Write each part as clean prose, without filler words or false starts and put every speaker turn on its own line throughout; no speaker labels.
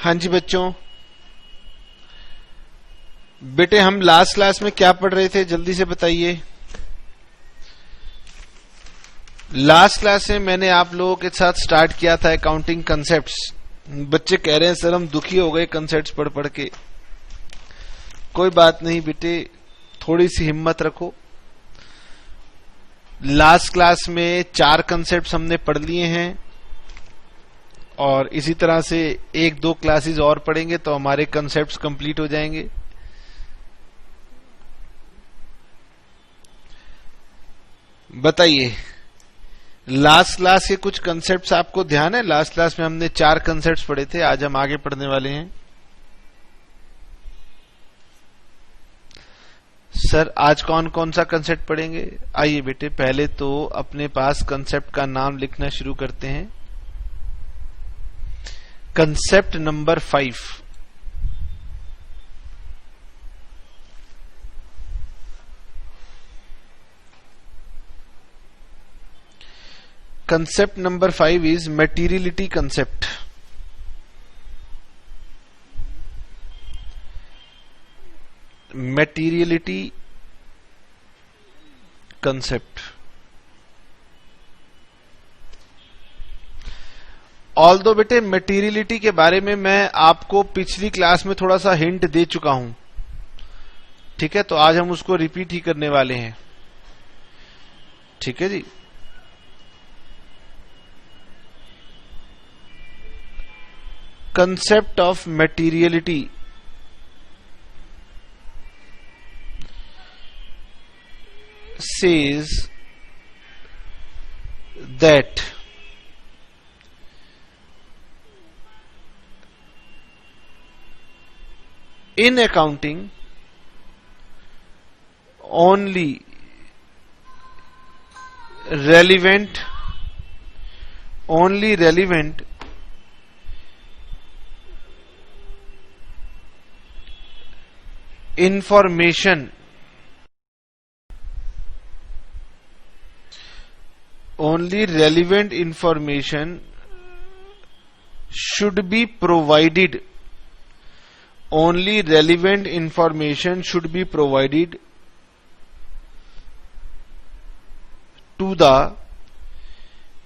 हाँ जी बच्चों, बेटे हम लास्ट क्लास में क्या पढ़ रहे थे, जल्दी से बताइए। लास्ट क्लास में मैंने आप लोगों के साथ स्टार्ट किया था अकाउंटिंग कंसेप्ट्स। बच्चे कह रहे हैं सर हम दुखी हो गए कंसेप्ट्स पढ़ पढ़ के। कोई बात नहीं बेटे, थोड़ी सी हिम्मत रखो। लास्ट क्लास में 4 कंसेप्ट्स हमने पढ़ लिए हैं और इसी तरह से 1-2 क्लासेस और पढ़ेंगे तो हमारे कंसेप्ट्स कंप्लीट हो जाएंगे। बताइए, लास्ट क्लास के कुछ कंसेप्ट्स आपको ध्यान है? लास्ट क्लास में हमने 4 कंसेप्ट्स पढ़े थे, आज हम आगे पढ़ने वाले हैं। सर आज कौन कौन सा कंसेप्ट पढ़ेंगे? आइए बेटे, पहले तो अपने पास कंसेप्ट का नाम लिखना शुरू करते हैं। Concept number 5, concept number 5 is materiality concept. Materiality concept. Although बेटे मटेरियलिटी के बारे में मैं आपको पिछली क्लास में थोड़ा सा हिंट दे चुका हूं, ठीक है? तो आज हम उसको रिपीट ही करने वाले हैं, ठीक है जी। Concept of materiality says that in accounting only relevant information should be provided. Only relevant information should be provided to the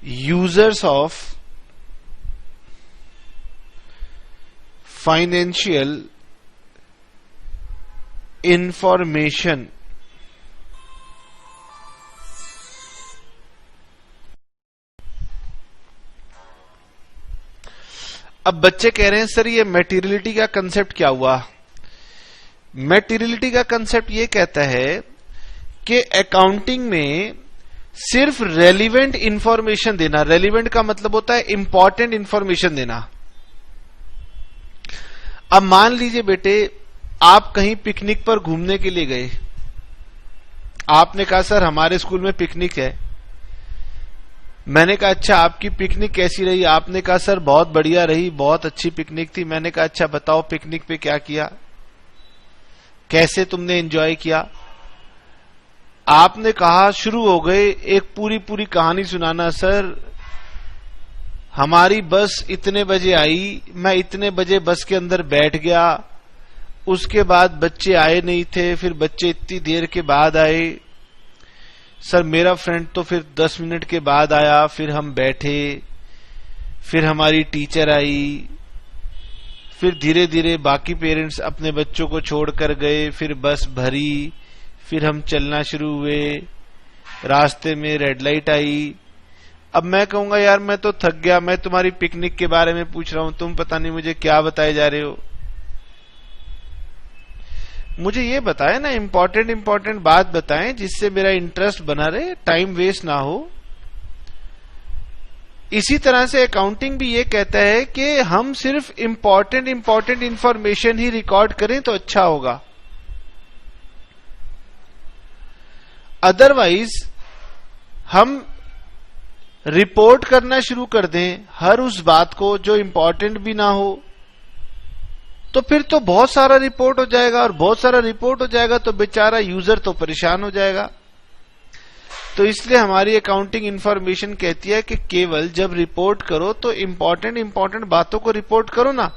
users of financial information. अब बच्चे कह रहे हैं सर ये मटेरियलिटी का कंसेप्ट क्या हुआ? मटेरियलिटी का कंसेप्ट ये कहता है कि अकाउंटिंग में सिर्फ रेलिवेंट इंफॉर्मेशन देना। रेलिवेंट का मतलब होता है इंपॉर्टेंट इंफॉर्मेशन देना। अब मान लीजिए बेटे आप कहीं पिकनिक पर घूमने के लिए गए, आपने कहा सर हमारे स्कूल में पिकनिक है। मैंने कहा अच्छा आपकी पिकनिक कैसी रही? आपने कहा सर बहुत बढ़िया रही, बहुत अच्छी पिकनिक थी। मैंने कहा अच्छा बताओ पिकनिक पे क्या किया, कैसे तुमने एंजॉय किया? आपने कहा शुरू हो गए एक पूरी कहानी सुनाना। सर हमारी बस इतने बजे आई, मैं इतने बजे बस के अंदर बैठ गया, उसके बाद बच्चे आए नहीं थे, फिर बच्चे इतनी देर के बाद आए। सर मेरा फ्रेंड तो फिर 10 मिनट के बाद आया, फिर हम बैठे, फिर हमारी टीचर आई, फिर धीरे धीरे बाकी पेरेंट्स अपने बच्चों को छोड़कर गए, फिर बस भरी, फिर हम चलना शुरू हुए, रास्ते में रेड लाइट आई। अब मैं कहूंगा यार मैं तो थक गया, मैं तुम्हारी पिकनिक के बारे में पूछ रहा हूं, तुम पता नहीं मुझे क्या बताए जा रहे हो। मुझे ये बताएं ना, इंपॉर्टेंट बात बताएं जिससे मेरा इंटरेस्ट बना रहे, टाइम वेस्ट ना हो। इसी तरह से अकाउंटिंग भी ये कहता है कि हम सिर्फ इंपॉर्टेंट इंफॉर्मेशन ही रिकॉर्ड करें तो अच्छा होगा। अदरवाइज हम रिपोर्ट करना शुरू कर दें हर उस बात को जो इंपॉर्टेंट भी ना हो, तो फिर तो बहुत सारा रिपोर्ट हो जाएगा, और बहुत सारा रिपोर्ट हो जाएगा तो बेचारा यूजर तो परेशान हो जाएगा। तो इसलिए हमारी अकाउंटिंग इंफॉर्मेशन कहती है कि केवल जब रिपोर्ट करो तो इंपॉर्टेंट बातों को रिपोर्ट करो ना,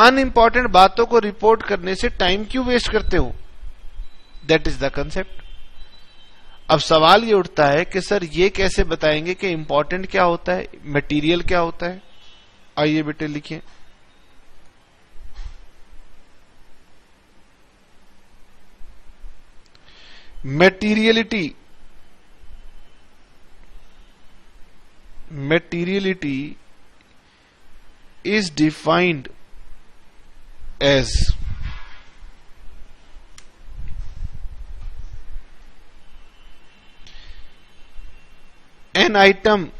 अनइंपॉर्टेंट बातों को रिपोर्ट करने से टाइम क्यों वेस्ट करते हो? That is the concept. अब सवाल ये उठता है कि सर ये कैसे बताएंगे कि इंपॉर्टेंट क्या होता है, मटेरियल क्या होता है? आइए बेटे लिखिए। Materiality is defined as an item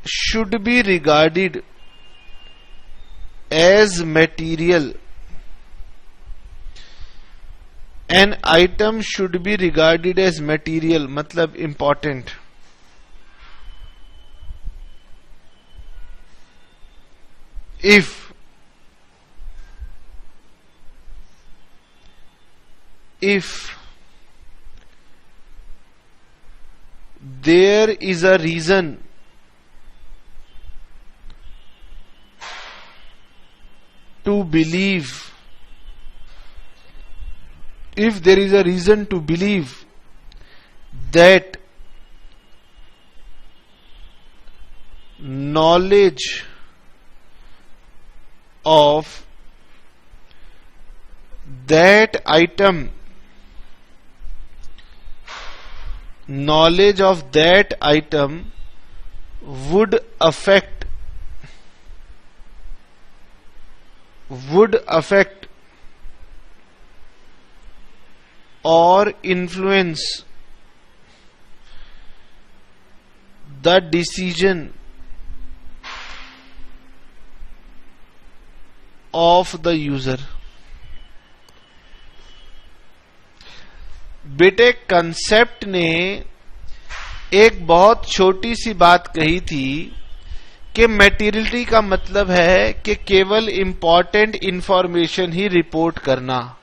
should be regarded as material. An item should be regarded as material मतलब important. If there is a reason to believe, if there is a reason to believe that knowledge of that item would affect or influence the decision of the user. बेटे concept ने एक बहुत छोटी सी बात कही थी कि मटेरियलिटी का मतलब है कि केवल इंपॉर्टेंट इंफॉर्मेशन ही रिपोर्ट करना।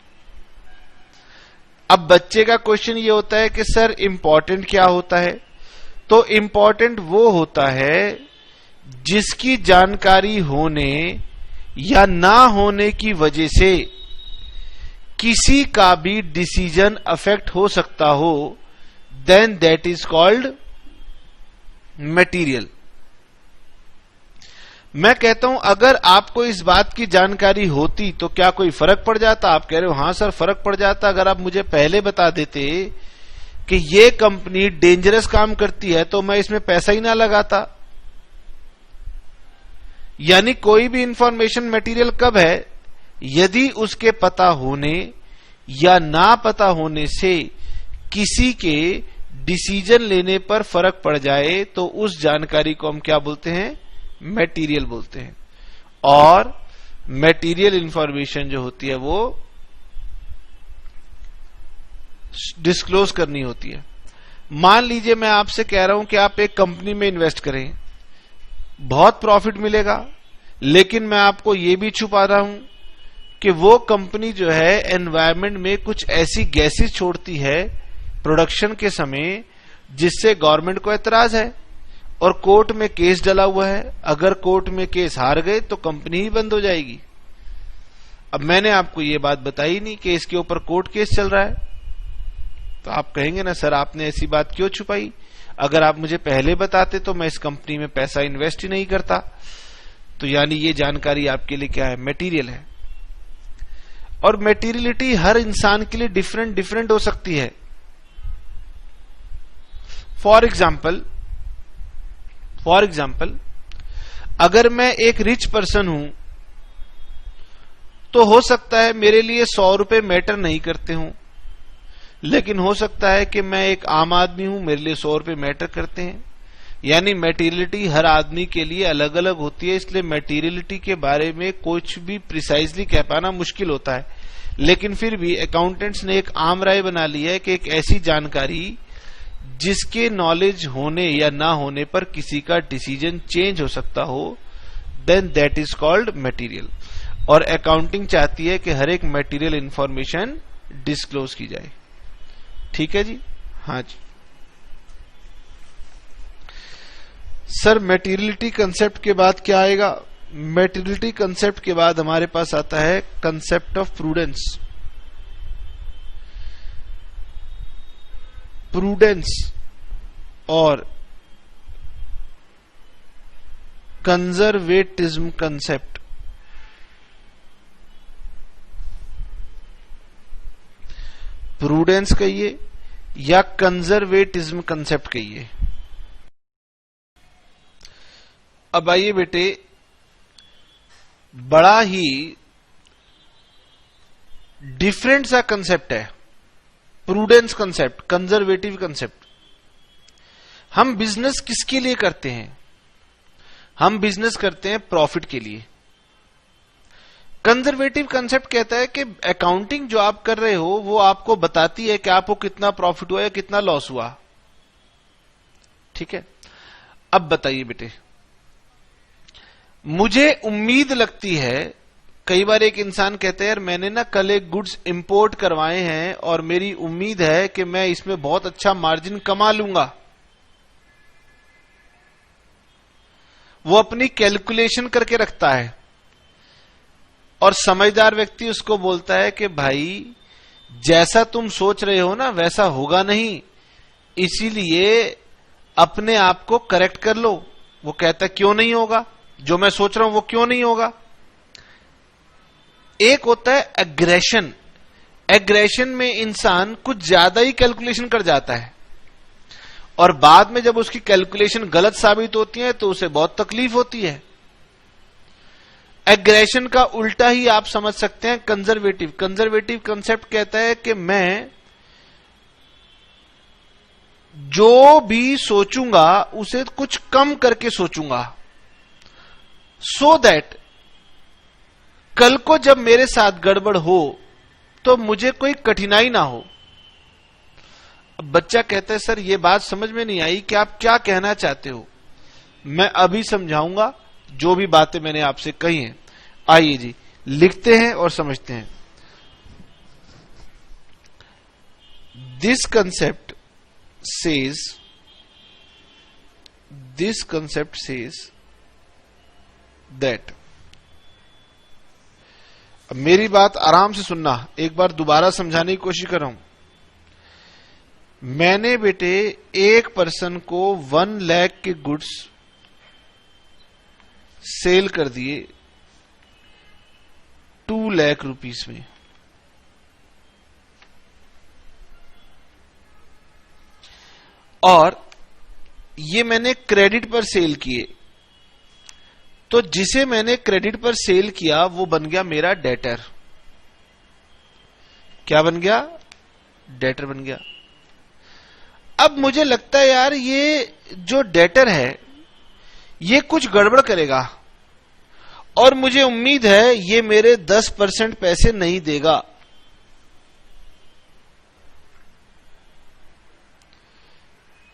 अब बच्चे का क्वेश्चन ये होता है कि सर इंपॉर्टेंट क्या होता है? तो इंपॉर्टेंट वो होता है जिसकी जानकारी होने या ना होने की वजह से किसी का भी डिसीजन अफेक्ट हो सकता हो, then that is called material. मैं कहता हूं अगर आपको इस बात की जानकारी होती तो क्या कोई फर्क पड़ जाता? आप कह रहे हो हां सर फर्क पड़ जाता। अगर आप मुझे पहले बता देते कि ये कंपनी डेंजरस काम करती है तो मैं इसमें पैसा ही ना लगाता। यानी कोई भी इंफॉर्मेशन मटेरियल कब है? यदि उसके पता होने या ना पता होने से किसी के डिसीजन लेने पर फर्क पड़ जाए तो उस जानकारी को हम क्या बोलते हैं? मटेरियल बोलते हैं। और मटेरियल इंफॉर्मेशन जो होती है वो डिस्क्लोज करनी होती है। मान लीजिए मैं आपसे कह रहा हूं कि आप एक कंपनी में इन्वेस्ट करें, बहुत प्रॉफिट मिलेगा, लेकिन मैं आपको यह भी छुपा रहा हूं कि वो कंपनी जो है एनवायरमेंट में कुछ ऐसी गैसेस छोड़ती है प्रोडक्शन के समय जिससे गवर्नमेंट को एतराज है और कोर्ट में केस डला हुआ है। अगर कोर्ट में केस हार गए तो कंपनी ही बंद हो जाएगी। अब मैंने आपको ये बात बताई नहीं कि इसके ऊपर कोर्ट केस चल रहा है, तो आप कहेंगे ना सर आपने ऐसी बात क्यों छुपाई? अगर आप मुझे पहले बताते तो मैं इस कंपनी में पैसा इन्वेस्ट ही नहीं करता। तो यानी ये जानकारी आपके लिए क्या है? मटेरियल है। और मटेरियलिटी हर इंसान के लिए डिफरेंट हो सकती है। फॉर एग्जाम्पल अगर मैं एक रिच पर्सन हूं तो हो सकता है मेरे लिए 100 रुपए मैटर नहीं करते हूं, लेकिन हो सकता है कि मैं एक आम आदमी हूं, मेरे लिए 100 रुपए मैटर करते हैं। यानी मटेरियलिटी हर आदमी के लिए अलग अलग होती है, इसलिए मटेरियलिटी के बारे में कुछ भी प्रिसाइजली कह पाना मुश्किल होता है। लेकिन फिर भी अकाउंटेंट्स ने एक आम राय बना ली है कि एक ऐसी जानकारी जिसके नॉलेज होने या ना होने पर किसी का डिसीजन चेंज हो सकता हो, then that is called material. और अकाउंटिंग चाहती है कि हर एक मटेरियल इंफॉर्मेशन डिस्क्लोज की जाए। ठीक है जी? हाँ जी। सर मेटीरियलिटी कंसेप्ट के बाद क्या आएगा? मेटीरियलिटी कंसेप्ट के बाद हमारे पास आता है कंसेप्ट ऑफ प्रूडेंस। प्रूडेंस और कंजर्वेटिज्म कंसेप्ट। प्रूडेंस कहिए या कंजर्वेटिज्म कंसेप्ट कहिए। अब आइए बेटे, बड़ा ही डिफरेंट सा कंसेप्ट है प्रूडेंस कंसेप्ट, कंजर्वेटिव कंसेप्ट। हम बिजनेस किसके लिए करते हैं? हम बिजनेस करते हैं प्रॉफिट के लिए। कंजर्वेटिव कंसेप्ट कहता है कि अकाउंटिंग जो आप कर रहे हो वो आपको बताती है कि आपको कितना प्रॉफिट हुआ या कितना लॉस हुआ। ठीक है, अब बताइए बेटे, मुझे उम्मीद लगती है, कई बार एक इंसान कहते हैं यार मैंने ना कल एक गुड्स इंपोर्ट करवाए हैं और मेरी उम्मीद है कि मैं इसमें बहुत अच्छा मार्जिन कमा लूंगा। वो अपनी कैलकुलेशन करके रखता है और समझदार व्यक्ति उसको बोलता है कि भाई जैसा तुम सोच रहे हो ना वैसा होगा नहीं, इसीलिए अपने आप को करेक्ट कर लो। वो कहता है क्यों नहीं होगा, जो मैं सोच रहा हूं वो क्यों नहीं होगा। एक होता है एग्रेशन। एग्रेशन में इंसान कुछ ज्यादा ही कैलकुलेशन कर जाता है और बाद में जब उसकी कैलकुलेशन गलत साबित होती है तो उसे बहुत तकलीफ होती है। एग्रेशन का उल्टा ही आप समझ सकते हैं कंजर्वेटिव। कंजर्वेटिव कंसेप्ट कहता है कि मैं जो भी सोचूंगा उसे कुछ कम करके सोचूंगा, सो दैट कल को जब मेरे साथ गड़बड़ हो तो मुझे कोई कठिनाई ना हो। अब बच्चा कहता है सर ये बात समझ में नहीं आई कि आप क्या कहना चाहते हो। मैं अभी समझाऊंगा जो भी बातें मैंने आपसे कही हैं। आइए जी लिखते हैं और समझते हैं। दिस कंसेप्ट सेज दैट, अब मेरी बात आराम से सुनना, एक बार दोबारा समझाने की कोशिश कर रहा हूं। मैंने बेटे एक पर्सन को 1 लाख के गुड्स सेल कर दिए 2 लाख रुपीस में। और ये मैंने क्रेडिट पर सेल किए, तो जिसे मैंने क्रेडिट पर सेल किया वो बन गया मेरा डेटर। क्या बन गया? डेटर बन गया। अब मुझे लगता है यार ये जो डेटर है ये कुछ गड़बड़ करेगा और मुझे उम्मीद है ये मेरे 10% पैसे नहीं देगा।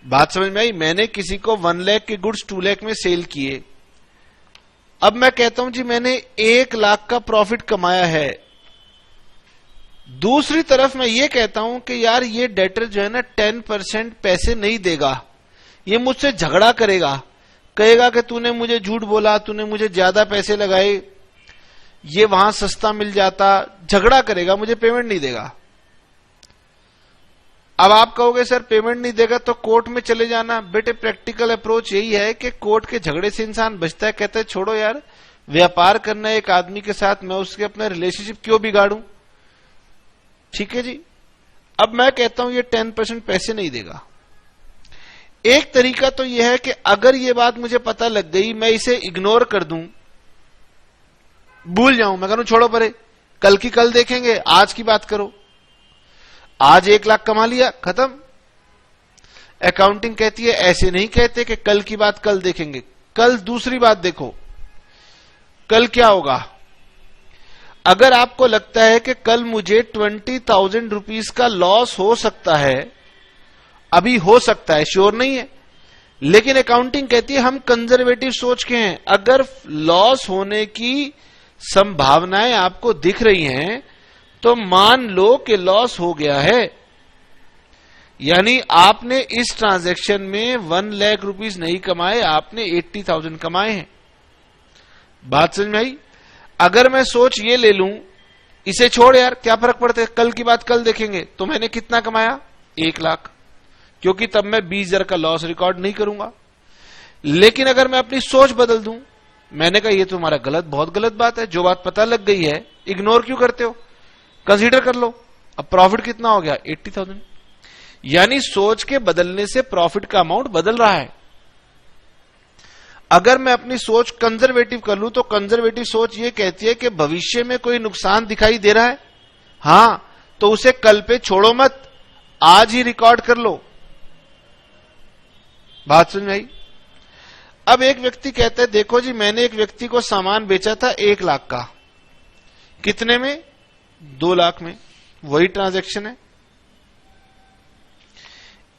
बात समझ में आई? मैंने किसी को 1 लाख के गुड्स 2 लाख में सेल किए। अब मैं कहता हूं जी मैंने 1 लाख का प्रॉफिट कमाया है। दूसरी तरफ मैं ये कहता हूं कि यार ये डेटर जो है ना 10% पैसे नहीं देगा, ये मुझसे झगड़ा करेगा, कहेगा कि तूने मुझे झूठ बोला, तूने मुझे ज्यादा पैसे लगाए, ये वहां सस्ता मिल जाता, झगड़ा करेगा, मुझे पेमेंट नहीं देगा। अब आप कहोगे सर पेमेंट नहीं देगा तो कोर्ट में चले जाना। बेटे प्रैक्टिकल अप्रोच यही है कि कोर्ट के झगड़े से इंसान बचता है। कहता है छोड़ो यार, व्यापार करना है एक आदमी के साथ, मैं उसके अपना रिलेशनशिप क्यों बिगाड़ूं। ठीक है जी। अब मैं कहता हूं ये 10% पैसे नहीं देगा। एक तरीका तो यह है कि अगर ये बात मुझे पता लग गई, मैं इसे इग्नोर कर दूं, भूल जाऊं, मैं कहूं छोड़ो परे, कल की कल देखेंगे, आज की बात करो। आज 1 लाख कमा लिया, खत्म। अकाउंटिंग कहती है ऐसे नहीं कहते कि कल की बात कल देखेंगे। कल दूसरी बात देखो, कल क्या होगा। अगर आपको लगता है कि कल मुझे 20,000 रुपीस का लॉस हो सकता है, अभी हो सकता है, श्योर नहीं है, लेकिन अकाउंटिंग कहती है हम कंजर्वेटिव सोच के हैं। अगर लॉस होने की संभावनाएं आपको दिख रही हैं तो मान लो कि लॉस हो गया है। यानी आपने इस ट्रांजैक्शन में 1 लाख रुपीस नहीं कमाए, आपने 80,000 कमाए हैं। बात समझ में आई? अगर मैं सोच ये ले लूं, इसे छोड़ यार क्या फर्क पड़ता है, कल की बात कल देखेंगे, तो मैंने कितना कमाया 1 लाख, क्योंकि तब मैं 20,000 का लॉस रिकॉर्ड नहीं करूंगा। लेकिन अगर मैं अपनी सोच बदल दूं, मैंने कहा ये तुम्हारा गलत, बहुत गलत बात है, जो बात पता लग गई है इग्नोर क्यों करते हो, कंसीडर कर लो। अब प्रॉफिट कितना हो गया 80,000। यानी सोच के बदलने से प्रॉफिट का अमाउंट बदल रहा है। अगर मैं अपनी सोच कंजर्वेटिव कर लूं, तो कंजर्वेटिव सोच ये कहती है कि भविष्य में कोई नुकसान दिखाई दे रहा है, हां, तो उसे कल पे छोड़ो मत, आज ही रिकॉर्ड कर लो। बात समझ में आई? अब एक व्यक्ति कहता है देखो जी, मैंने एक व्यक्ति को सामान बेचा था 1 लाख का, कितने में 2 लाख में, वही ट्रांजैक्शन है।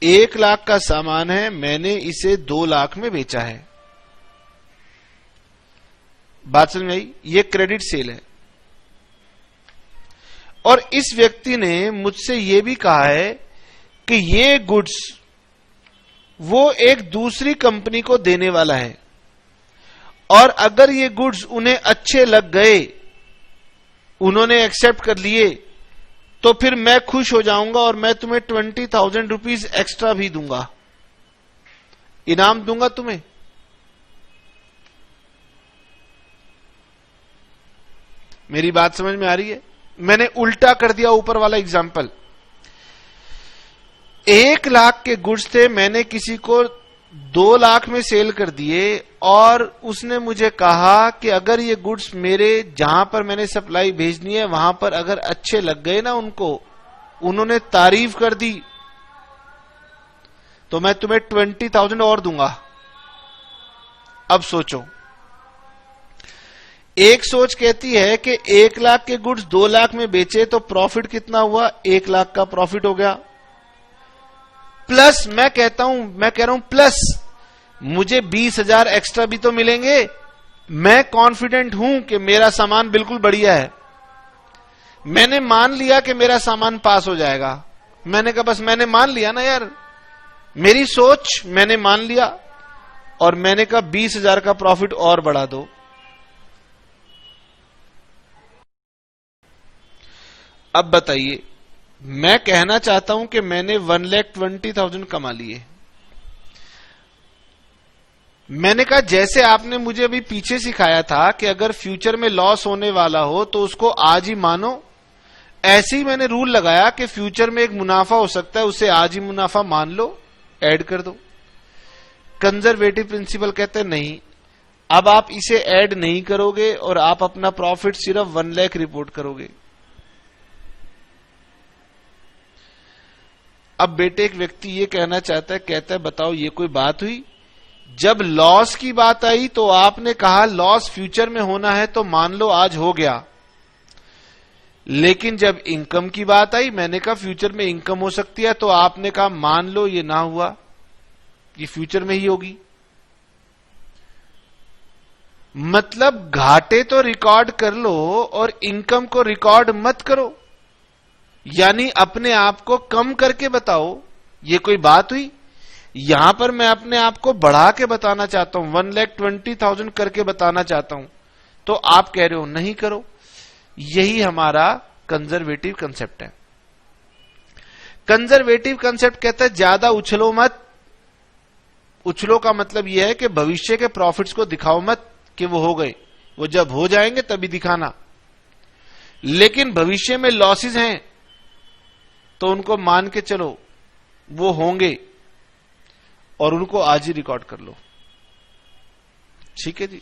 1 लाख का सामान है, मैंने इसे 2 लाख में बेचा है। बात समझ में आई? ये क्रेडिट सेल है। और इस व्यक्ति ने मुझसे यह भी कहा है कि ये गुड्स वो एक दूसरी कंपनी को देने वाला है, और अगर ये गुड्स उन्हें अच्छे लग गए, उन्होंने एक्सेप्ट कर लिए, तो फिर मैं खुश हो जाऊंगा और मैं तुम्हें 20,000 रुपीज एक्स्ट्रा भी दूंगा, इनाम दूंगा तुम्हें। मेरी बात समझ में आ रही है? मैंने उल्टा कर दिया ऊपर वाला एग्जाम्पल। 1 लाख के गुड्स थे, मैंने किसी को 2 लाख में सेल कर दिए, और उसने मुझे कहा कि अगर ये गुड्स मेरे जहां पर मैंने सप्लाई भेजनी है वहां पर अगर अच्छे लग गए ना उनको, उन्होंने तारीफ कर दी, तो मैं तुम्हें 20,000 और दूंगा। अब सोचो, एक सोच कहती है कि 1 लाख के गुड्स 2 लाख में बेचे तो प्रॉफिट कितना हुआ, 1 लाख का प्रॉफिट हो गया, प्लस मैं कह रहा हूं प्लस मुझे 20,000 एक्स्ट्रा भी तो मिलेंगे। मैं कॉन्फिडेंट हूं कि मेरा सामान बिल्कुल बढ़िया है, मैंने मान लिया कि मेरा सामान पास हो जाएगा। मैंने कहा बस मैंने मान लिया ना यार, मेरी सोच मैंने मान लिया, और मैंने कहा 20,000 का प्रॉफिट और बढ़ा दो। अब बताइए, मैं कहना चाहता हूं कि मैंने 1,20,000 कमा लिए। मैंने कहा जैसे आपने मुझे अभी पीछे सिखाया था कि अगर फ्यूचर में लॉस होने वाला हो तो उसको आज ही मानो, ऐसे ही मैंने रूल लगाया कि फ्यूचर में एक मुनाफा हो सकता है, उसे आज ही मुनाफा मान लो, ऐड कर दो। कंजर्वेटिव प्रिंसिपल कहते हैं नहीं, अब आप इसे ऐड नहीं करोगे और आप अपना प्रॉफिट सिर्फ 1 लाख रिपोर्ट करोगे। अब बेटे एक व्यक्ति ये कहना चाहता है, कहता है बताओ ये कोई बात हुई, जब लॉस की बात आई तो आपने कहा लॉस फ्यूचर में होना है तो मान लो आज हो गया, लेकिन जब इनकम की बात आई मैंने कहा फ्यूचर में इनकम हो सकती है, तो आपने कहा मान लो ये ना हुआ, ये फ्यूचर में ही होगी। मतलब घाटे तो रिकॉर्ड कर लो और इनकम को रिकॉर्ड मत करो, यानी अपने आप को कम करके बताओ। ये कोई बात हुई? यहां पर मैं अपने आप को बढ़ा के बताना चाहता हूं, 1,20,000 करके बताना चाहता हूं, तो आप कह रहे हो नहीं करो। यही हमारा कंजर्वेटिव कंसेप्ट है। कंजर्वेटिव कंसेप्ट कहता है ज्यादा उछलो मत। उछलो का मतलब यह है कि भविष्य के प्रॉफिट्स को दिखाओ मत कि वो हो गए, वो जब हो जाएंगे तभी दिखाना। लेकिन भविष्य में लॉसेस हैं तो उनको मान के चलो वो होंगे और उनको आज ही रिकॉर्ड कर लो। ठीक है जी।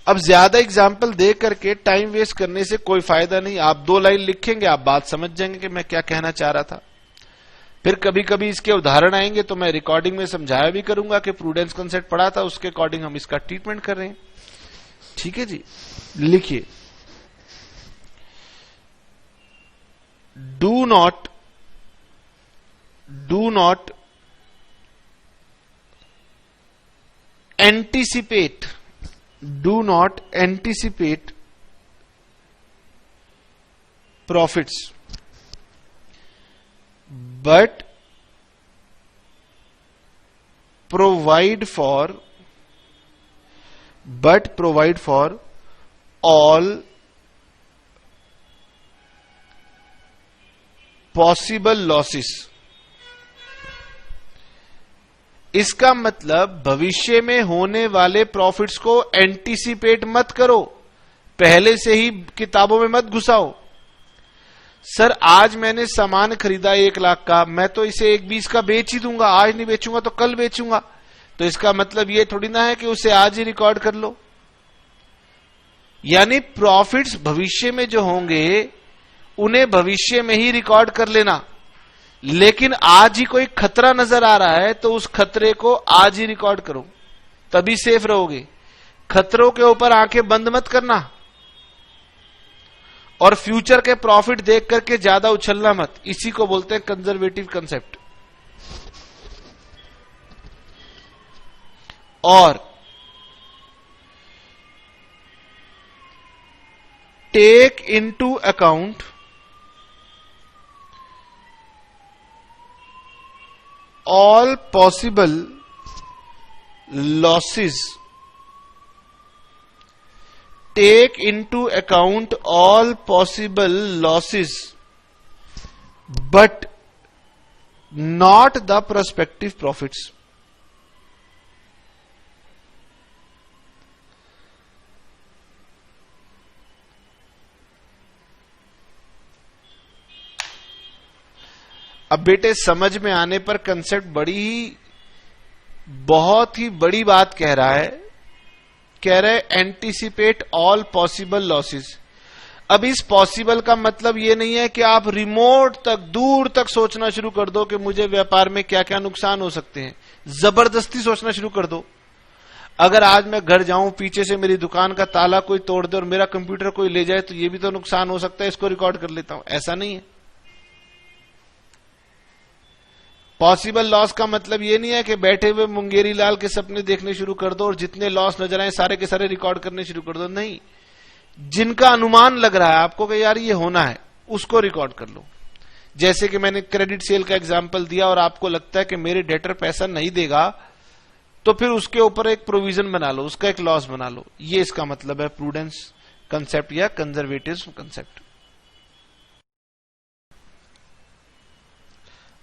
अब ज्यादा एग्जाम्पल दे करके टाइम वेस्ट करने से कोई फायदा नहीं। आप 2 लाइन लिखेंगे, आप बात समझ जाएंगे कि मैं क्या कहना चाह रहा था। फिर कभी कभी इसके उदाहरण आएंगे तो मैं रिकॉर्डिंग में समझाया भी करूंगा कि प्रूडेंस कॉन्सेप्ट पढ़ा था, उसके अकॉर्डिंग हम इसका ट्रीटमेंट कर रहे हैं। ठीक है जी, लिखिए, do not anticipate profits but provide for all possible losses। इसका मतलब भविष्य में होने वाले प्रॉफिट्स को एंटीसिपेट मत करो, पहले से ही किताबों में मत घुसाओ। सर आज मैंने सामान खरीदा 1 लाख का, मैं तो इसे 1.20 का बेच ही दूंगा, आज नहीं बेचूंगा तो कल बेचूंगा। तो इसका मतलब ये थोड़ी ना है कि उसे आज ही रिकॉर्ड कर लो। यानी प्रॉफिट्स भविष्य में जो होंगे उन्हें भविष्य में ही रिकॉर्ड कर लेना, लेकिन आज ही कोई खतरा नजर आ रहा है तो उस खतरे को आज ही रिकॉर्ड करो, तभी सेफ रहोगे। खतरों के ऊपर आंखें बंद मत करना और फ्यूचर के प्रॉफिट देख करके ज्यादा उछलना मत। इसी को बोलते हैं कंजर्वेटिव कंसेप्ट। और take into account all possible losses, take into account all possible losses but not the prospective profits। अब बेटे समझ में आने पर कंसेप्ट बहुत ही बड़ी बात कह रहा है। कह रहे एंटीसिपेट ऑल पॉसिबल लॉसेस। अब इस पॉसिबल का मतलब ये नहीं है कि आप रिमोट तक, दूर तक सोचना शुरू कर दो कि मुझे व्यापार में क्या क्या नुकसान हो सकते हैं। जबरदस्ती सोचना शुरू कर दो। अगर आज मैं घर जाऊं, पीछे से मेरी दुकान का ताला कोई तोड़ दे और मेरा कंप्यूटर कोई ले जाए तो ये भी तो नुकसान हो सकता है, इसको रिकॉर्ड कर लेता हूं, ऐसा नहीं है। पॉसिबल लॉस का मतलब ये नहीं है कि बैठे हुए मुंगेरी लाल के सपने देखने शुरू कर दो और जितने लॉस नजर आए सारे के सारे रिकॉर्ड करने शुरू कर दो। नहीं, जिनका अनुमान लग रहा है आपको कि यार ये होना है, उसको रिकॉर्ड कर लो। जैसे कि मैंने क्रेडिट सेल का एग्जांपल दिया और आपको लगता है कि मेरे डेटर पैसा नहीं देगा, तो फिर उसके ऊपर एक प्रोविजन बना लो, उसका एक लॉस बना लो। ये इसका मतलब है प्रूडेंस कंसेप्ट या कंजर्वेटिव कंसेप्ट।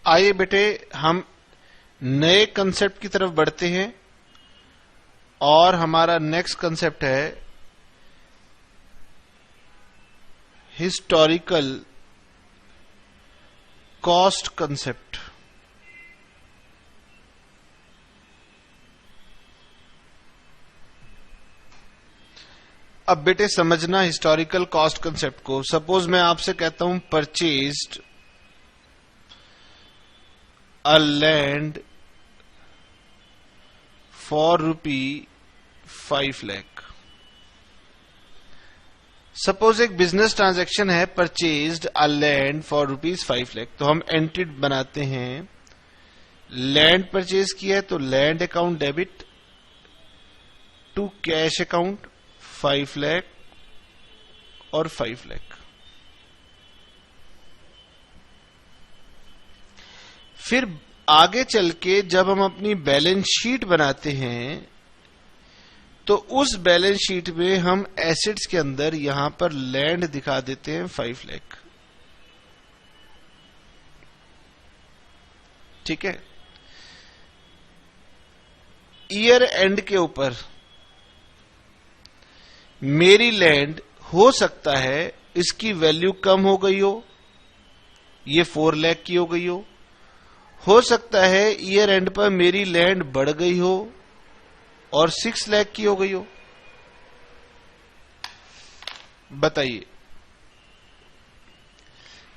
आइए बेटे हम नए कंसेप्ट की तरफ बढ़ते हैं और हमारा नेक्स्ट कंसेप्ट है हिस्टोरिकल कॉस्ट कंसेप्ट। अब बेटे समझना हिस्टोरिकल कॉस्ट कंसेप्ट को। सपोज मैं आपसे कहता हूं purchased a land for ₹5 lakh। Suppose एक बिजनेस ट्रांजैक्शन है, purchased a land for ₹5 lakh। तो हम एंट्री बनाते हैं, लैंड परचेज किया है तो land account debit to cash account 5 lakh और 5 lakh। फिर आगे चल के जब हम अपनी बैलेंस शीट बनाते हैं तो उस बैलेंस शीट में हम एसेट्स के अंदर यहां पर लैंड दिखा देते हैं 5 लाख। ठीक है। ईयर एंड के ऊपर मेरी लैंड हो सकता है इसकी वैल्यू कम हो गई हो, ये 4 लाख की हो गई हो सकता है ईयर एंड पर मेरी लैंड बढ़ गई हो और 6 लाख की हो गई हो। बताइए,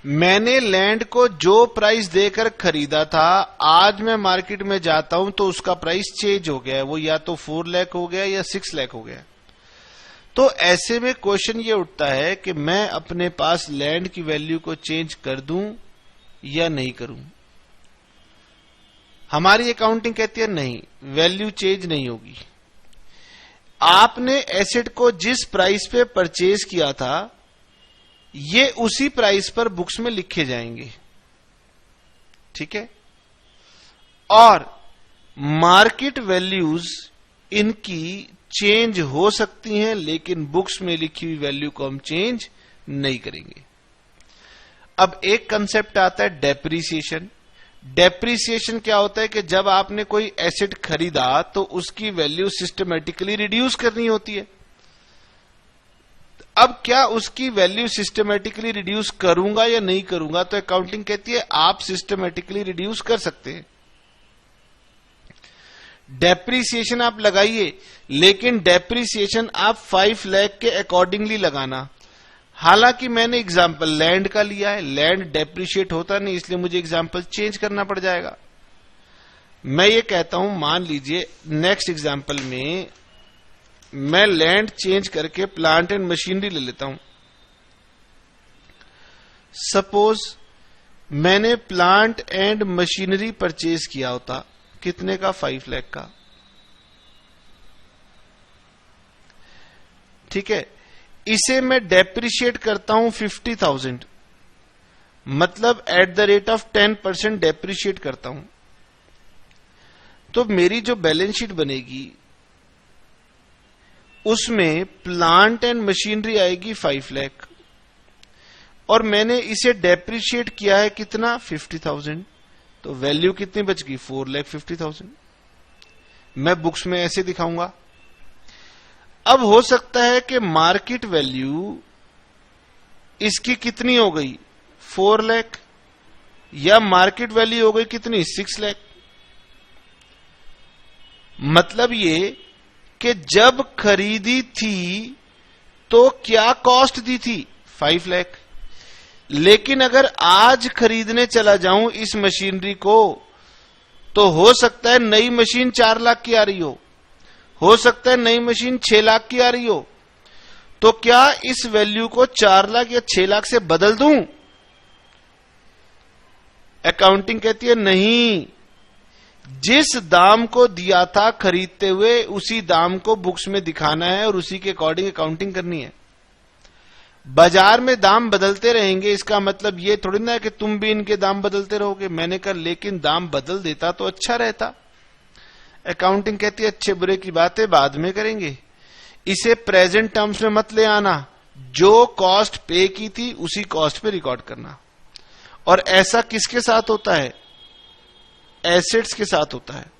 मैंने लैंड को जो प्राइस देकर खरीदा था, आज मैं मार्केट में जाता हूं तो उसका प्राइस चेंज हो गया है, वो या तो 4 लाख हो गया या 6 लाख हो गया। तो ऐसे में क्वेश्चन ये उठता है कि मैं अपने पास लैंड की वैल्यू को चेंज कर दूं या नहीं करूं। हमारी अकाउंटिंग कहती है नहीं, वैल्यू चेंज नहीं होगी। आपने एसेट को जिस प्राइस पे परचेज किया था ये उसी प्राइस पर बुक्स में लिखे जाएंगे। ठीक है। और मार्केट वैल्यूज इनकी चेंज हो सकती हैं, लेकिन बुक्स में लिखी हुई वैल्यू को हम चेंज नहीं करेंगे। अब एक कंसेप्ट आता है डेप्रिसिएशन। डेप्रिसिएशन क्या होता है कि जब आपने कोई एसेट खरीदा तो उसकी वैल्यू सिस्टमेटिकली रिड्यूस करनी होती है। अब क्या उसकी वैल्यू सिस्टमेटिकली रिड्यूस करूंगा या नहीं करूंगा, तो अकाउंटिंग कहती है आप सिस्टमेटिकली रिड्यूस कर सकते हैं। डेप्रिसिएशन आप लगाइए, लेकिन डेप्रिसिएशन आप 5 लाख के अकॉर्डिंगली लगाना। हालांकि मैंने एग्जाम्पल लैंड का लिया है, लैंड डेप्रिशिएट होता नहीं, इसलिए मुझे एग्जाम्पल चेंज करना पड़ जाएगा। मैं ये कहता हूं, मान लीजिए नेक्स्ट एग्जाम्पल में मैं लैंड चेंज करके प्लांट एंड मशीनरी ले लेता हूं। सपोज मैंने प्लांट एंड मशीनरी परचेज किया होता, कितने का? 5 लाख का। ठीक है, इसे मैं डेप्रिशिएट करता हूं 50,000, मतलब at the rate of 10% depreciate करता हूं। तो मेरी जो बैलेंस शीट बनेगी उसमें प्लांट एंड मशीनरी आएगी 5 लाख, और मैंने इसे डेप्रिशिएट किया है कितना? 50,000। तो वैल्यू कितनी बच गई? 4,50,000। मैं बुक्स में ऐसे दिखाऊंगा। अब हो सकता है कि मार्केट वैल्यू इसकी कितनी हो गई? 4 लाख, या मार्केट वैल्यू हो गई कितनी? 6 लाख। मतलब ये कि जब खरीदी थी तो क्या कॉस्ट दी थी? 5 लाख। लेकिन अगर आज खरीदने चला जाऊं इस मशीनरी को, तो हो सकता है नई मशीन 4 लाख की आ रही हो सकता है नई मशीन 6 लाख की आ रही हो। तो क्या इस वैल्यू को 4 लाख या 6 लाख से बदल दूं? अकाउंटिंग कहती है नहीं, जिस दाम को दिया था खरीदते हुए उसी दाम को बुक्स में दिखाना है और उसी के अकॉर्डिंग अकाउंटिंग करनी है। बाजार में दाम बदलते रहेंगे, इसका मतलब ये थोड़ी ना है कि तुम भी इनके दाम बदलते रहोगे। मैंने कहा लेकिन दाम बदल देता तो अच्छा रहता। अकाउंटिंग कहती है अच्छे बुरे की बातें बाद में करेंगे, इसे प्रेजेंट टर्म्स में मत ले आना, जो कॉस्ट पे की थी उसी कॉस्ट पे रिकॉर्ड करना। और ऐसा किसके साथ होता है? एसेट्स के साथ होता है।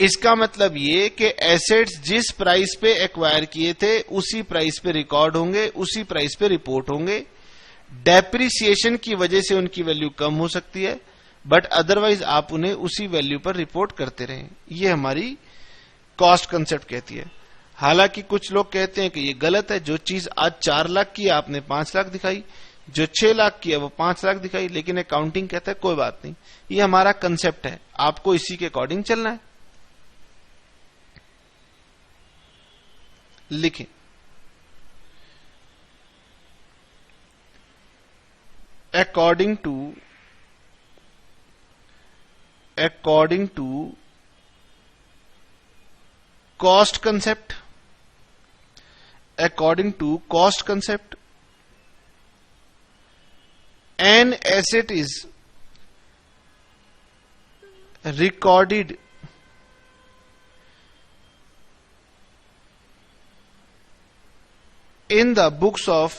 इसका मतलब ये कि एसेट्स जिस प्राइस पे एक्वायर किए थे उसी प्राइस पे रिकॉर्ड होंगे, उसी प्राइस पे रिपोर्ट होंगे। डेप्रिसिएशन की वजह से उनकी वैल्यू कम हो सकती है, बट अदरवाइज आप उन्हें उसी वैल्यू पर रिपोर्ट करते रहें। ये हमारी कॉस्ट कंसेप्ट कहती है। हालांकि कुछ लोग कहते हैं कि ये गलत है, जो चीज आज 4 लाख की है आपने 5 लाख दिखाई, जो 6 लाख की है वो 5 लाख दिखाई। लेकिन अकाउंटिंग कहता है कोई बात नहीं, ये हमारा कंसेप्ट है, आपको इसी के अकॉर्डिंग चलना है। लिखें, according to cost concept, an asset is recorded in the books of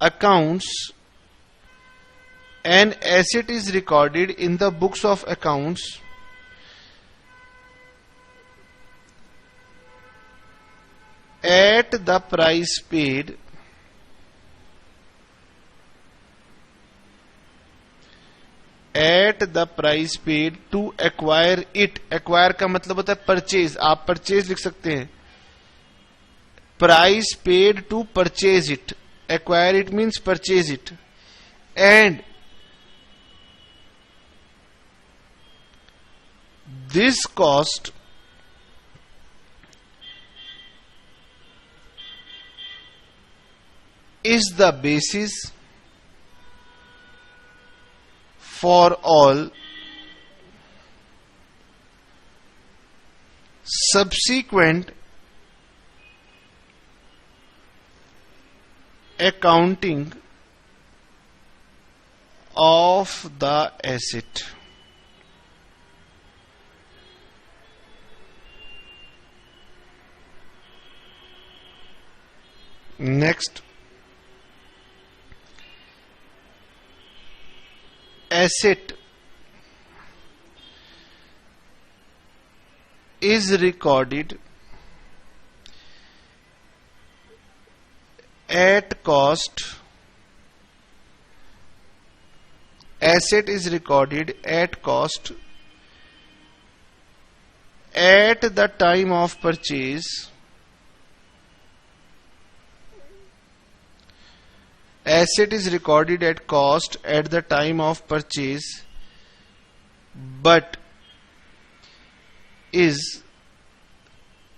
accounts. An asset is recorded in the books of accounts at the price paid to acquire it. Acquire का मतलब होता है purchase, आप purchase लिख सकते हैं। Price paid to purchase it. Acquire it means purchase it. And this cost is the basis for all subsequent accounting of the asset. Next, asset is recorded at cost. Asset is recorded at cost at the time of purchase. Asset is recorded at cost at the time of purchase, but is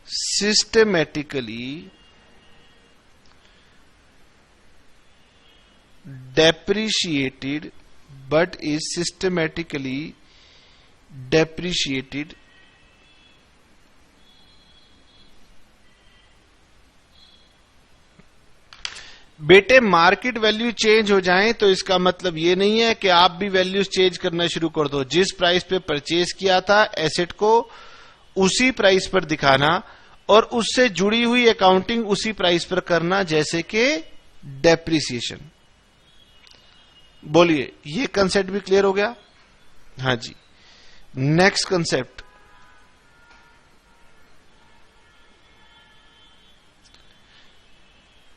systematically depreciated, बेटे market value change हो जाए तो इसका मतलब ये नहीं है कि आप भी वैल्यूज चेंज करना शुरू कर दो। जिस प्राइस पे परचेज किया था एसेट को उसी प्राइस पर दिखाना और उससे जुड़ी हुई अकाउंटिंग उसी प्राइस पर करना, जैसे कि डेप्रिसिएशन। बोलिए, ये कंसेप्ट भी क्लियर हो गया? हाँ जी। Next concept,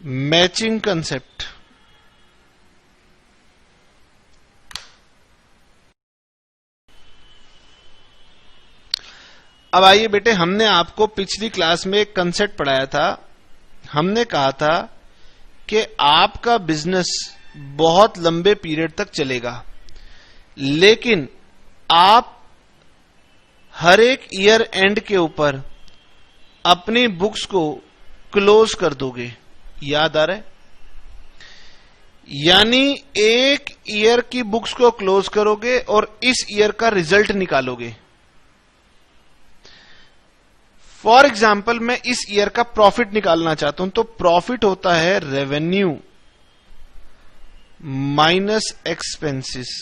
matching concept. अब आइए बेटे, हमने आपको पिछली क्लास में एक कंसेप्ट पढ़ाया था। हमने कहा था कि आपका बिजनेस बहुत लंबे पीरियड तक चलेगा, लेकिन आप हर एक ईयर एंड के ऊपर अपनी बुक्स को क्लोज कर दोगे। याद आ रहा है? यानी एक ईयर की बुक्स को क्लोज करोगे और इस ईयर का रिजल्ट निकालोगे। फॉर एग्जाम्पल, मैं इस ईयर का प्रॉफिट निकालना चाहता हूं, तो प्रॉफिट होता है रेवेन्यू माइनस एक्सपेंसेस।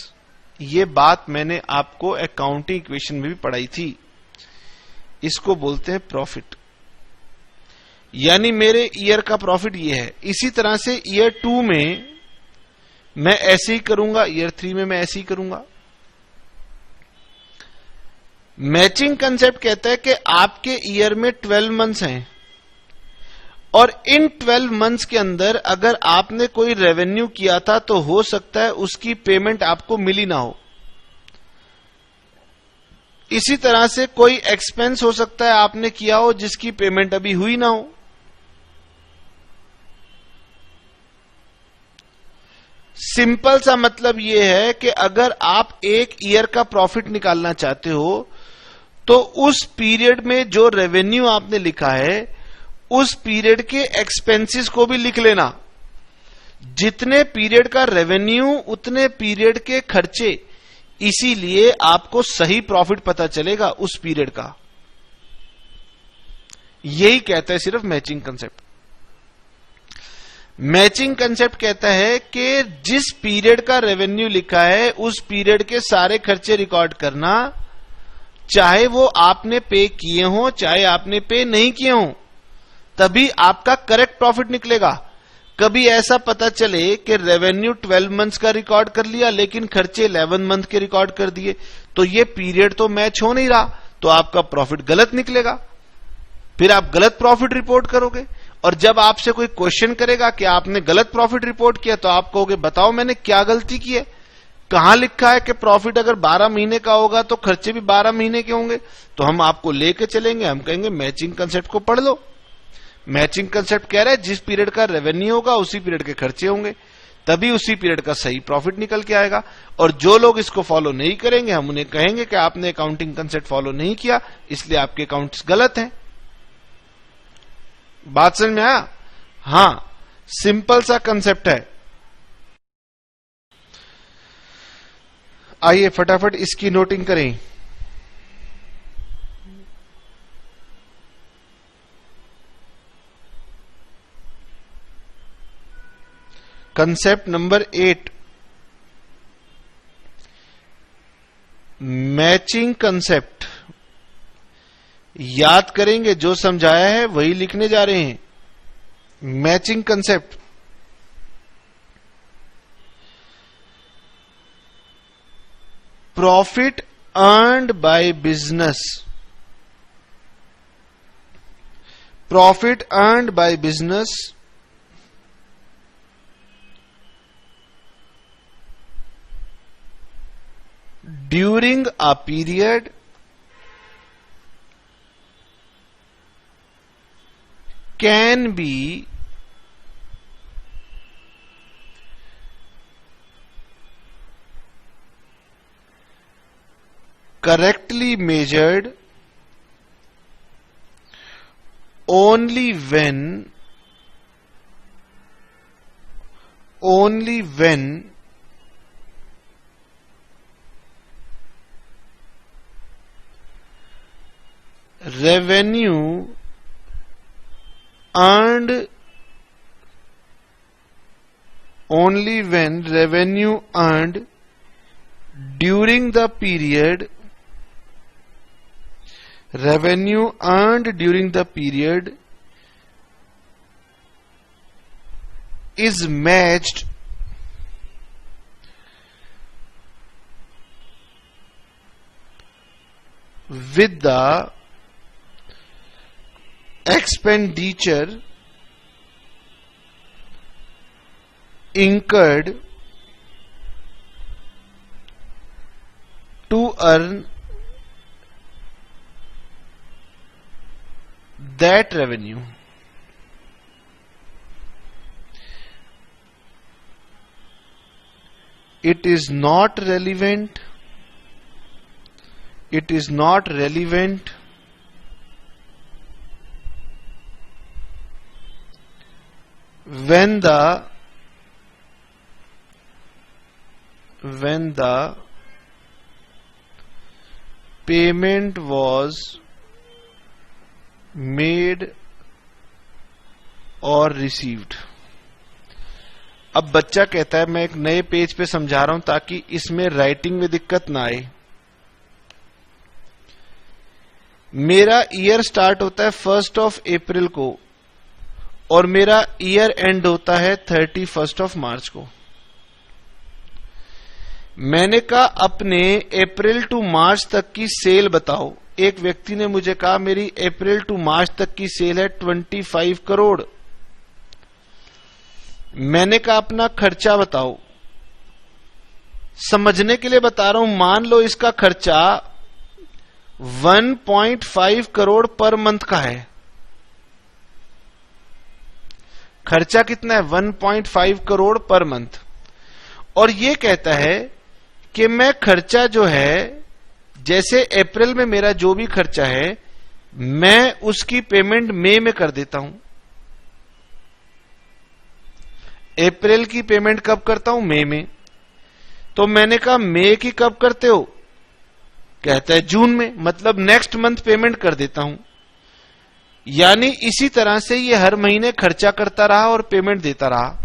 ये बात मैंने आपको अकाउंटिंग इक्वेशन में भी पढ़ाई थी। इसको बोलते हैं प्रॉफिट। यानी मेरे ईयर का प्रॉफिट ये है। इसी तरह से ईयर 2 में मैं ऐसे ही करूंगा, ईयर 3 में मैं ऐसे ही करूंगा। मैचिंग कंसेप्ट कहता है कि आपके ईयर में 12 मंथ्स हैं और इन 12 मंथ्स के अंदर अगर आपने कोई रेवेन्यू किया था तो हो सकता है उसकी पेमेंट आपको मिली ना हो। इसी तरह से कोई एक्सपेंस हो सकता है आपने किया हो जिसकी पेमेंट अभी हुई ना हो। सिंपल सा मतलब यह है कि अगर आप एक ईयर का प्रॉफिट निकालना चाहते हो तो उस पीरियड में जो रेवेन्यू आपने लिखा है उस पीरियड के एक्सपेंसेस को भी लिख लेना। जितने पीरियड का रेवेन्यू उतने पीरियड के खर्चे, इसीलिए आपको सही प्रॉफिट पता चलेगा उस पीरियड का। यही कहता है सिर्फ मैचिंग कंसेप्ट। मैचिंग कंसेप्ट कहता है कि जिस पीरियड का रेवेन्यू लिखा है उस पीरियड के सारे खर्चे रिकॉर्ड करना, चाहे वो आपने पे किए हो चाहे आपने पे नहीं किए हो, तभी आपका करेक्ट प्रॉफिट निकलेगा। कभी ऐसा पता चले कि रेवेन्यू 12 मंथ्स का रिकॉर्ड कर लिया लेकिन खर्चे 11 मंथ के रिकॉर्ड कर दिए, तो ये पीरियड तो मैच हो नहीं रहा, तो आपका प्रॉफिट गलत निकलेगा। फिर आप गलत प्रॉफिट रिपोर्ट करोगे और जब आपसे कोई क्वेश्चन करेगा कि आपने गलत प्रॉफिट रिपोर्ट किया तो आप कहोगे बताओ मैंने क्या गलती की है, कहां लिखा है कि प्रॉफिट अगर 12 महीने का होगा तो खर्चे भी 12 महीने के होंगे। तो हम आपको लेके चलेंगे, हम कहेंगे मैचिंग कंसेप्ट को पढ़ लो। मैचिंग कंसेप्ट कह रहा है जिस पीरियड का रेवेन्यू होगा उसी पीरियड के खर्चे होंगे, तभी उसी पीरियड का सही प्रॉफिट निकल के आएगा। और जो लोग इसको फॉलो नहीं करेंगे हम उन्हें कहेंगे कि आपने अकाउंटिंग कंसेप्ट फॉलो नहीं किया, इसलिए आपके अकाउंट्स गलत हैं। बात समझ में आया? हां, सिंपल सा कंसेप्ट है। आइए फटाफट इसकी नोटिंग करें। कंसेप्ट नंबर 8, मैचिंग कंसेप्ट याद करेंगे, जो समझाया है वही लिखने जा रहे हैं। Matching concept, profit earned by business, profit earned by business during a period can be correctly measured only when revenue earned during the period is matched with the expenditure incurred to earn that revenue. It is not relevant when the payment was made or received. अब बच्चा कहता है मैं एक नए page पे समझा रहा हूं ताकि इसमें राइटिंग में दिक्कत ना आए। मेरा ईयर स्टार्ट होता है 1 अप्रैल को और मेरा ईयर एंड होता है 31 मार्च को। मैंने कहा अपने अप्रैल टू मार्च तक की सेल बताओ। एक व्यक्ति ने मुझे कहा मेरी अप्रैल टू मार्च तक की सेल है 25 करोड़। मैंने कहा अपना खर्चा बताओ। समझने के लिए बता रहा हूं, मान लो इसका खर्चा 1.5 करोड़ पर मंथ का है। खर्चा कितना है? 1.5 करोड़ पर मंथ। और ये कहता है कि मैं खर्चा जो है, जैसे अप्रैल में मेरा जो भी खर्चा है मैं उसकी पेमेंट मई में कर देता हूं। अप्रैल की पेमेंट कब करता हूं? मई में। तो मैंने कहा मई की कब करते हो? कहता है जून में, मतलब नेक्स्ट मंथ पेमेंट कर देता हूं। यानी इसी तरह से ये हर महीने खर्चा करता रहा और पेमेंट देता रहा।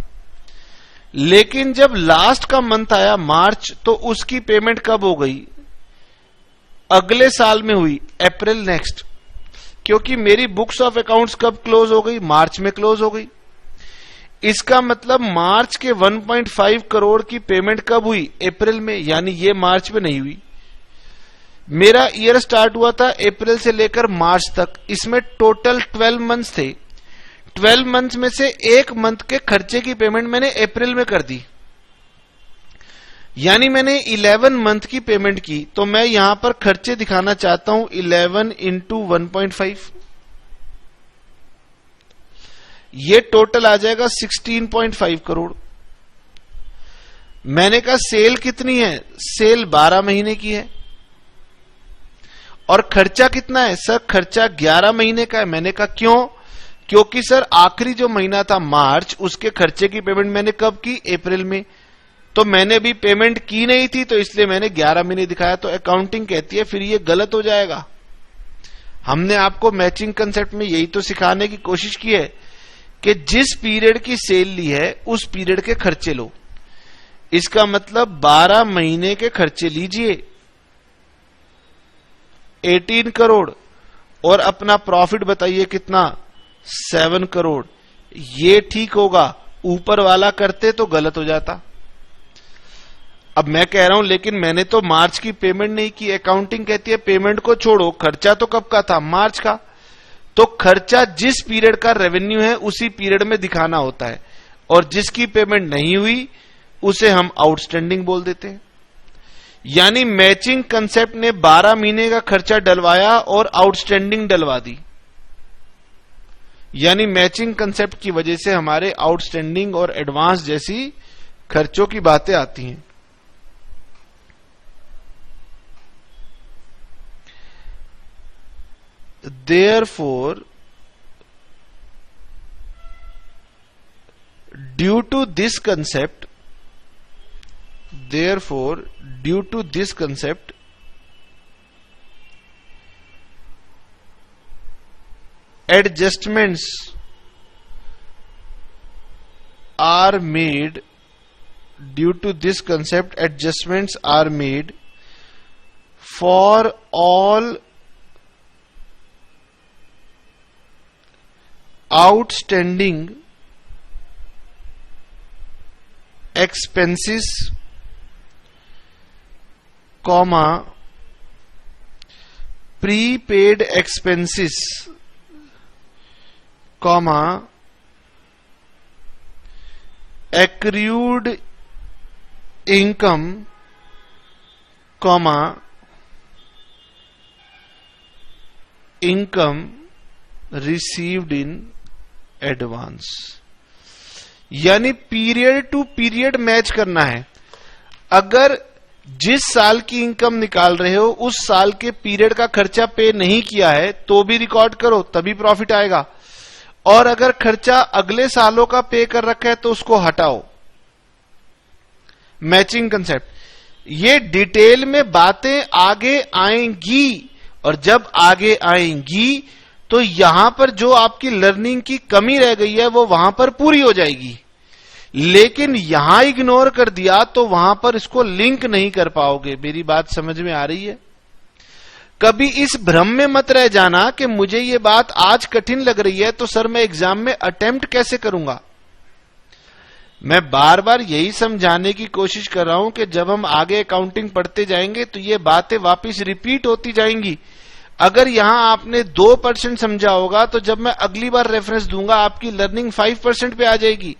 लेकिन जब लास्ट का मंथ आया मार्च, तो उसकी पेमेंट कब हो गई? अगले साल में हुई, अप्रैल नेक्स्ट। क्योंकि मेरी बुक्स ऑफ अकाउंट्स कब क्लोज हो गई? मार्च में क्लोज हो गई। इसका मतलब मार्च के 1.5 करोड़ की पेमेंट कब हुई? अप्रैल में, यानी ये मार्च में नहीं हुई। मेरा ईयर स्टार्ट हुआ था अप्रैल से लेकर मार्च तक, इसमें टोटल 12 मंथ्स थे। 12 मंथ्स में से एक मंथ के खर्चे की पेमेंट मैंने अप्रैल में कर दी, यानी मैंने 11 मंथ की पेमेंट की। तो मैं यहां पर खर्चे दिखाना चाहता हूं 11 इंटू 1.5, ये टोटल आ जाएगा 16.5 करोड़। मैंने कहा सेल कितनी है? सेल 12 महीने की है। और खर्चा कितना है? सर खर्चा 11 महीने का है। मैंने कहा क्यों? क्योंकि सर आखिरी जो महीना था मार्च, उसके खर्चे की पेमेंट मैंने कब की? अप्रैल में। तो मैंने भी पेमेंट की नहीं थी, तो इसलिए मैंने 11 महीने दिखाया। तो अकाउंटिंग कहती है फिर ये गलत हो जाएगा। हमने आपको मैचिंग कंसेप्ट में यही तो सिखाने की कोशिश की है कि जिस पीरियड की सेल ली है उस पीरियड के खर्चे लो। इसका मतलब 12 महीने के खर्चे लीजिए। 18 करोड़ और अपना प्रॉफिट बताइए कितना 7 करोड़, ये ठीक होगा। ऊपर वाला करते तो गलत हो जाता। अब मैं कह रहा हूं लेकिन मैंने तो मार्च की पेमेंट नहीं की। अकाउंटिंग कहती है पेमेंट को छोड़ो, खर्चा तो कब का था, मार्च का। तो खर्चा जिस पीरियड का रेवेन्यू है उसी पीरियड में दिखाना होता है, और जिसकी पेमेंट नहीं हुई उसे हम आउटस्टैंडिंग बोल देते हैं। यानी मैचिंग कंसेप्ट ने 12 महीने का खर्चा डलवाया और आउटस्टैंडिंग डलवा दी। यानी मैचिंग कंसेप्ट की वजह से हमारे आउटस्टैंडिंग और एडवांस जैसी खर्चों की बातें आती हैं। Therefore, due to this concept, adjustments are made. Due to this concept, adjustments are made for all outstanding expenses, prepaid expenses, accrued income, income received in advance. यानी पीरियड टू पीरियड मैच करना है। अगर जिस साल की income निकाल रहे हो उस साल के पीरियड का खर्चा पे नहीं किया है तो भी रिकॉर्ड करो, तभी प्रॉफिट आएगा। और अगर खर्चा अगले सालों का पे कर रखा है तो उसको हटाओ। मैचिंग कंसेप्ट, ये डिटेल में बातें आगे आएंगी, और जब आगे आएंगी तो यहां पर जो आपकी लर्निंग की कमी रह गई है वो वहां पर पूरी हो जाएगी। लेकिन यहां इग्नोर कर दिया तो वहां पर इसको लिंक नहीं कर पाओगे। मेरी बात समझ में आ रही है? कभी इस भ्रम में मत रह जाना कि मुझे ये बात आज कठिन लग रही है तो सर मैं एग्जाम में अटेम्प्ट कैसे करूंगा। मैं बार बार यही समझाने की कोशिश कर रहा हूं कि जब हम आगे अकाउंटिंग पढ़ते जाएंगे तो ये बातें वापस रिपीट होती जाएंगी। अगर यहां आपने 2% समझा होगा तो जब मैं अगली बार रेफरेंस दूंगा आपकी लर्निंग 5% पे आ जाएगी,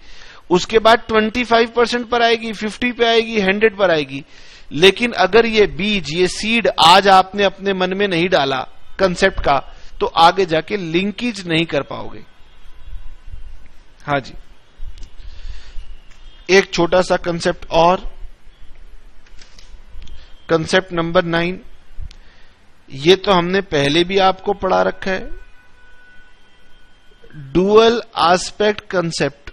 उसके बाद 25% पर आएगी, 50 पे आएगी, 100 पर आएगी। लेकिन अगर ये बीज, ये सीड आज आपने अपने मन में नहीं डाला कंसेप्ट का, तो आगे जाके लिंकेज नहीं कर पाओगे। हाँ जी, एक छोटा सा कंसेप्ट और, कंसेप्ट नंबर 9। ये तो हमने पहले भी आपको पढ़ा रखा है, dual aspect concept.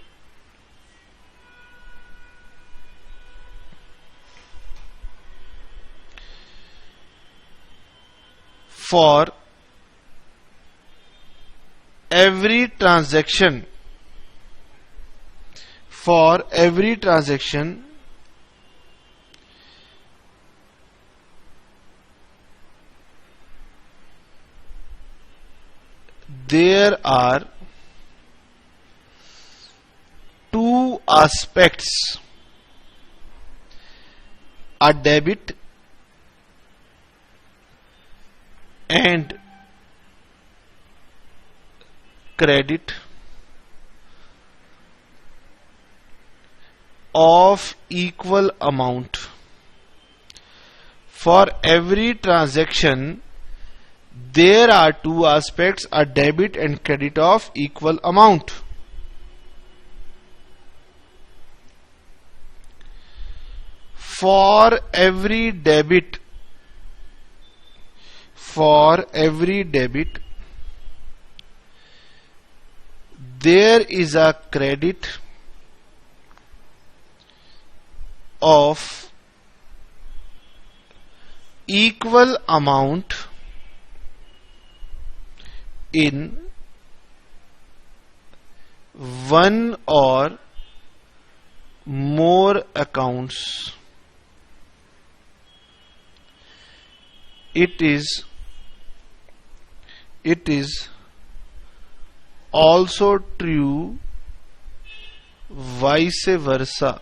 For every transaction, there are two aspects, a debit and credit of equal amount. For every transaction there are two aspects, a debit and credit of equal amount. For every debit, there is a credit of equal amount in one or more accounts. It is it is also true vice versa.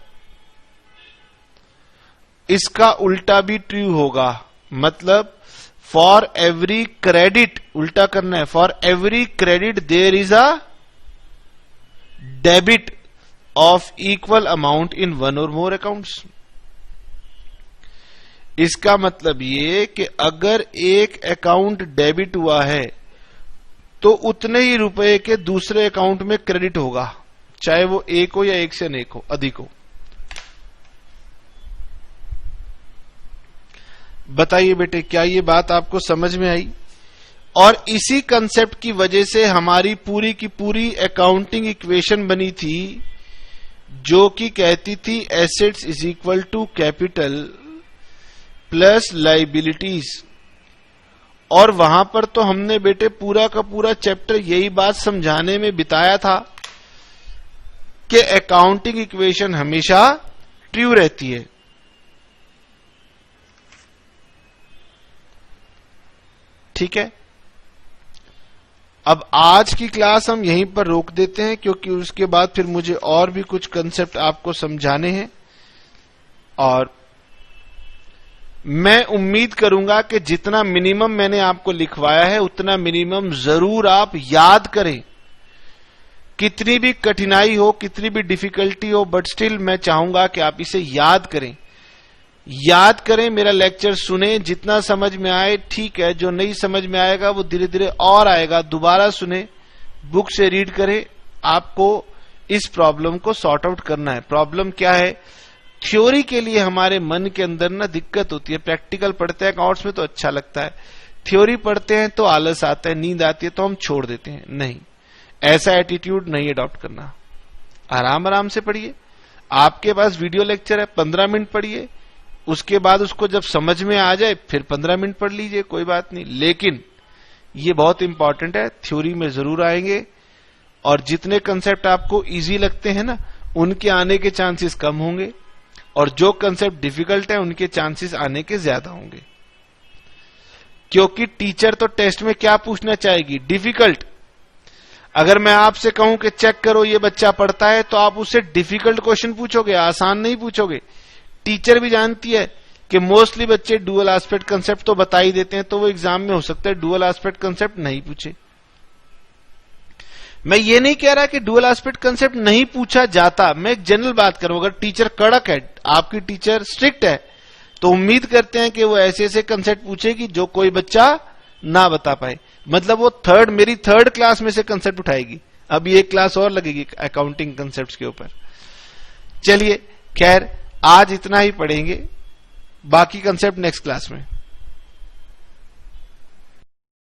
इसका उल्टा भी true होगा, मतलब for every credit, उल्टा करना है, for every credit there is a debit of equal amount in one और more accounts. इसका मतलब ये कि अगर एक अकाउंट डेबिट हुआ है तो उतने ही रुपए के दूसरे अकाउंट में क्रेडिट होगा, चाहे वो एक हो या एक से अनेक हो, अधिक हो. बताइए बेटे, क्या ये बात आपको समझ में आई? और इसी कंसेप्ट की वजह से हमारी पूरी की पूरी अकाउंटिंग इक्वेशन बनी थी, जो कि कहती थी assets is equal to capital plus liabilities. और वहां पर तो हमने बेटे पूरा का पूरा चैप्टर यही बात समझाने में बिताया था कि अकाउंटिंग इक्वेशन हमेशा ट्रू रहती है. ठीक है, अब आज की क्लास हम यहीं पर रोक देते हैं, क्योंकि उसके बाद फिर मुझे और भी कुछ कंसेप्ट आपको समझाने हैं. और मैं उम्मीद करूंगा कि जितना मिनिमम मैंने आपको लिखवाया है उतना मिनिमम जरूर आप याद करें. कितनी भी कठिनाई हो, कितनी भी डिफिकल्टी हो, बट स्टिल मैं चाहूंगा कि आप इसे याद करें. याद करें, मेरा लेक्चर सुने, जितना समझ में आए ठीक है, जो नहीं समझ में आएगा वो धीरे धीरे और आएगा, दोबारा सुने, बुक से रीड करें. आपको इस प्रॉब्लम को सॉर्ट आउट करना है. प्रॉब्लम क्या है? थ्योरी के लिए हमारे मन के अंदर ना दिक्कत होती है. प्रैक्टिकल पढ़ते हैं अकाउंट्स में तो अच्छा लगता है, थ्योरी पढ़ते हैं तो आलस आता है, नींद आती है तो हम छोड़ देते हैं. नहीं, ऐसा एटीट्यूड नहीं अडॉप्ट करना. आराम आराम से पढ़िए. आपके पास वीडियो लेक्चर है, 15 मिनट पढ़िए, उसके बाद उसको जब समझ में आ जाए फिर 15 मिनट पढ़ लीजिए, कोई बात नहीं. लेकिन ये बहुत इंपॉर्टेंट है, थ्योरी में जरूर आएंगे. और जितने कंसेप्ट आपको इजी लगते हैं ना, उनके आने के चांसेस कम होंगे, और जो कंसेप्ट डिफिकल्ट है उनके चांसेस आने के ज्यादा होंगे. क्योंकि टीचर तो टेस्ट में क्या पूछना चाहेगी? डिफिकल्ट. अगर मैं आपसे कहूं कि चेक करो ये बच्चा पढ़ता है, तो आप उससे डिफिकल्ट क्वेश्चन पूछोगे, आसान नहीं पूछोगे. टीचर भी जानती है कि मोस्टली बच्चे डुअल एस्पेक्ट कंसेप्ट तो बता ही देते हैं, तो वो एग्जाम में हो सकता है डुअल एस्पेक्ट कंसेप्ट नहीं पूछे. मैं ये नहीं कह रहा कि डुअल एस्पेक्ट कंसेप्ट नहीं पूछा जाता, मैं एक जनरल बात करूं. अगर टीचर कड़क है, आपकी टीचर स्ट्रिक्ट है, तो उम्मीद करते हैं कि वो ऐसे ऐसे कंसेप्ट पूछेगी जो कोई बच्चा ना बता पाए. मतलब वो मेरी थर्ड क्लास में से कंसेप्ट उठाएगी. अभी एक क्लास और लगेगी अकाउंटिंग कंसेप्ट के ऊपर. चलिए, खैर आज इतना ही पढ़ेंगे, बाकी कंसेप्ट नेक्स्ट क्लास में.